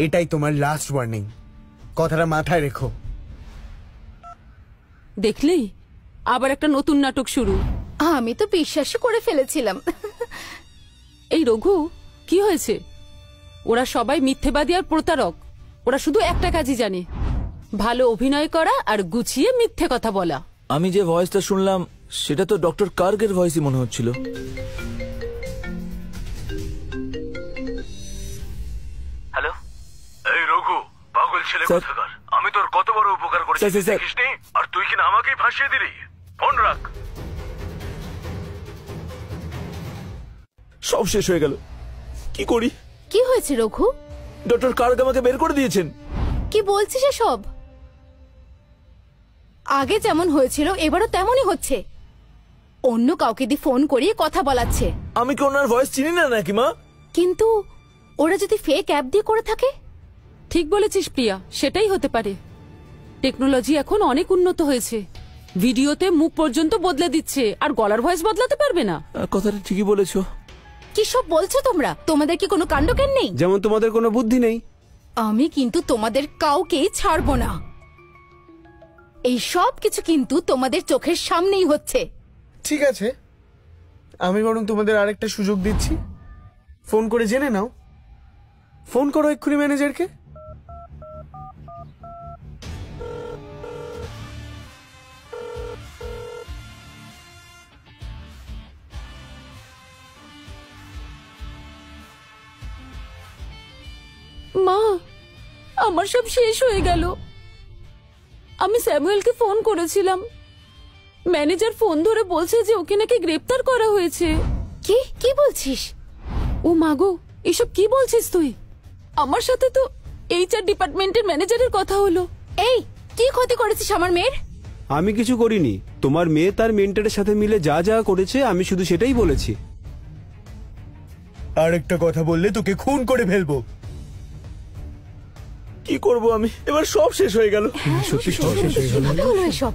এটাই তোমার last warning, কথাটা মাথায় রেখো। দেখলি আবার একটা নতুন নাটক শুরু। আমি তো বিশ্বাসই করে ফেলেছিলাম। এই রঘু, কি হয়েছে? ওরা সবাই মিথ্যেবাদী আর প্রতারক। ওরা শুধু একটা কাজই জানে, ভালো অভিনয় করা আর গুছিয়ে মিথ্যে কথা বলা। আমি যে ভয়েসটা শুনলাম সেটা তো ডক্টর কার্গের ভয়েসই মনে হচ্ছিল। হ্যালো, এই রঘু, পাগল ছেলে কোথাকার, আমি তোর কত বড় উপকার করেছি দেখিসনি? আর তুই কিনা আমাকেই ফাঁসিয়ে দিলি। ফোন রাখ। সব শেষ হয়ে গেল, কি করি? কি হয়েছে রঘু? ডক্টর কার্গ আমাকে বের করে দিয়েছেন। কি বলছিস এসব? আগে যেমন হয়েছিল এবারও তেমনই হচ্ছে। অন্য কাউকে দিয়ে ফোন করিয়ে কথা বলাচ্ছে। আমি কি ওনার ভয়েস চিনি না নাকি মা? কিন্তু ওরা যদি ফেক অ্যাপ দিয়ে করে থাকে? ঠিক বলেছিস প্রিয়া, সেটাই হতে পারে। টেকনোলজি এখন অনেক উন্নত হয়েছে, ভিডিওতে মুখ পর্যন্ত বদলে দিচ্ছে, আর গলার ভয়েস বদলাতে পারবে না। কথাটা ঠিকই বলেছো। কি সব বলছো তোমরা? তোমাদের কি কোনো কাণ্ডজ্ঞান নেই? যেমন তোমাদের কোনো বুদ্ধি নেই। আমি কিন্তু তোমাদের কাউকেই ছাড়বো না। এই সব কিছু কিন্তু তোমাদের চোখের সামনেই হচ্ছে। ঠিক আছে, আমি বরং তোমাদের আরেকটা সুযোগ দিচ্ছি, ফোন করে জেনে নাও। ফোন করো এক্ষুনি ম্যানেজারকে। মা, আমার সব শেষ হয়ে গেল। আমি স্যামুয়েলকে ফোন করেছিলাম, ম্যানেজার ফোন ধরে বলছে যে ওকে নাকি গ্রেপ্তার করা হয়েছে। কি কি বলছিস? ও মাগো, এসব কি বলছিস তুই? আমার সাথে তো এইচআর ডিপার্টমেন্টের ম্যানেজারের কথা হলো। এই, কি ক্ষতি করেছিস আমার মেয়ের? আমি কিছু করিনি। তোমার মেয়ে তার মেন্টরের সাথে মিলে যা যা করেছে আমি শুধু সেটাই বলেছি। আরেকটা কথা বললে তোকে খুন করে ফেলবো। কি করব আমি? এবার সব শেষ হয়ে গেল। সত্যি সব শেষ হয়ে গেল। কি হলো এসব?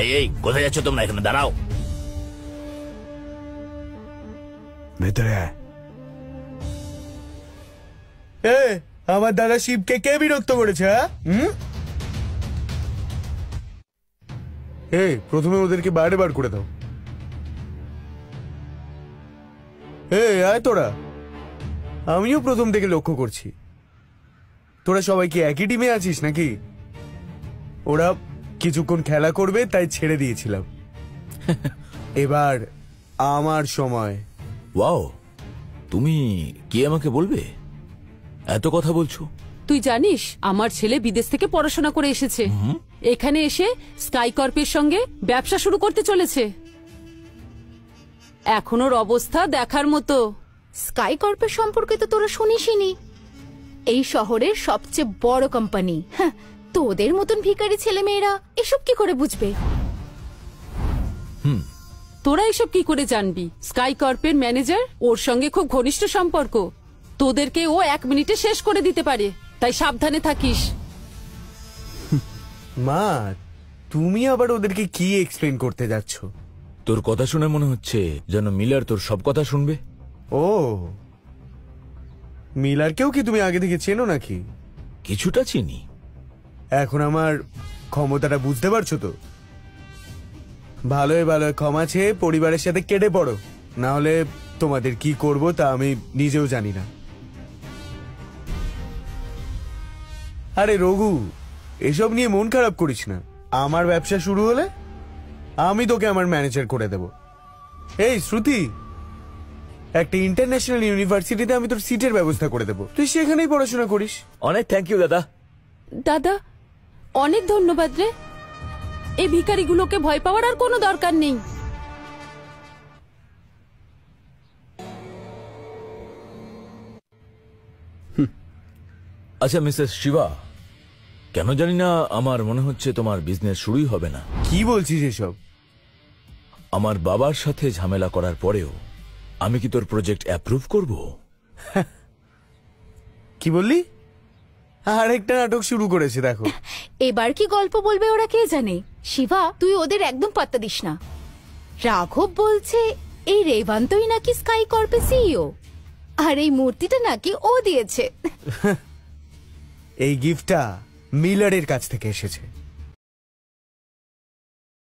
এই কোথায় যাচ্ছ তোমরা? এখানে দাঁড়াও। ভেতরে আয়। আমার দাদা শিবকে কে বিরক্ত করেছে? প্রথমে ওদেরকে বাইরে বার করে দাও। আয় তোরা। আমিও প্রথম থেকে লক্ষ্য করছি, তোরা সবাই কি একই টিমে আছিস নাকি? ওরা কিছুক্ষণ খেলা করবে তাই ছেড়ে দিয়েছিলাম। এবার আমার সময়। ওয়াও, তুমি কি আমাকে বলবে? এত কথা বলছো। তুই জানিস আমার ছেলে বিদেশ থেকে পড়াশোনা করে এসেছে, এখানে এসে স্কাই কর্পের সঙ্গে ব্যবসা শুরু করতে চলেছে। এখন ওর অবস্থা দেখার মতো। স্কাই কর্পের সম্পর্কে তো তোরা শুনিসনি। এই শহরের সবচেয়ে বড় কোম্পানি। হ্যাঁ, তোদের মতন ভিখারি ছেলে মেয়েরা এসব কি করে বুঝবে? তোরা এসব কি করে জানবি? স্কাই কর্পের ম্যানেজার, ওর সঙ্গে খুব ঘনিষ্ঠ সম্পর্ক। তোদেরকে ও 1 মিনিটে শেষ করে দিতে পারে, তাই সাবধানে থাকিস। মা, তুমি আবার ওদেরকে কি এক্সপ্লেন করতে যাচ্ছ? তোর কথা শুনে মনে হচ্ছে যেন মিলার তোর সব কথা শুনবে। ও, মিলারকেও কি তুমি আগে থেকে চেনো নাকি? কিছুটা চিনি। এখন আমার ক্ষমতাটা বুঝতে পারছো তো? ভালোই ভালো ক্ষমা চেয়ে পরিবারের সাথে কেটে পড়ো, না হলে তোমাদের কি করব তা আমি নিজেও জানি না। আরে রঘু, এসব নিয়ে মন খারাপ করিস না। আমার ব্যবসা শুরু হলে আমি তোকে আমার ম্যানেজার করে দেব। এই শ্রুতি, একটা ইন্টারন্যাশনাল ইউনিভার্সিটিতে আমি তোর সিটের ব্যবস্থা করে দেব, তুই সেখানেই পড়াশোনা করিস। অনেক থ্যাংক ইউ দাদা। দাদা, অনেক ধন্যবাদ রে। এই ভিখারিগুলোকে ভয় পাওয়ার আর কোনো দরকার নেই। আচ্ছা মিসেস শিবা, কেন জানি না আমার মনে হচ্ছে তোমার বিজনেস শুরুই হবে না। কি বলছিস এসব? আমার বাবার সাথে ঝামেলা করার পরেও আমি কি তোর প্রজেক্ট অ্যাপ্রুভ করব? কি বললি? আরেকটা নাটক শুরু করেছে দেখো। এবার কি গল্প বলবে ওরা কে জানে। শিবা, তুই ওদের একদম পাত্তা দিস না। রাঘব বলছে এই রেভান্তই নাকি স্কাই কর্পের সিইও। আর এই মূর্তিটা নাকি ও দিয়েছে। এই গিফটটা মিলারের কাছ থেকে এসেছে।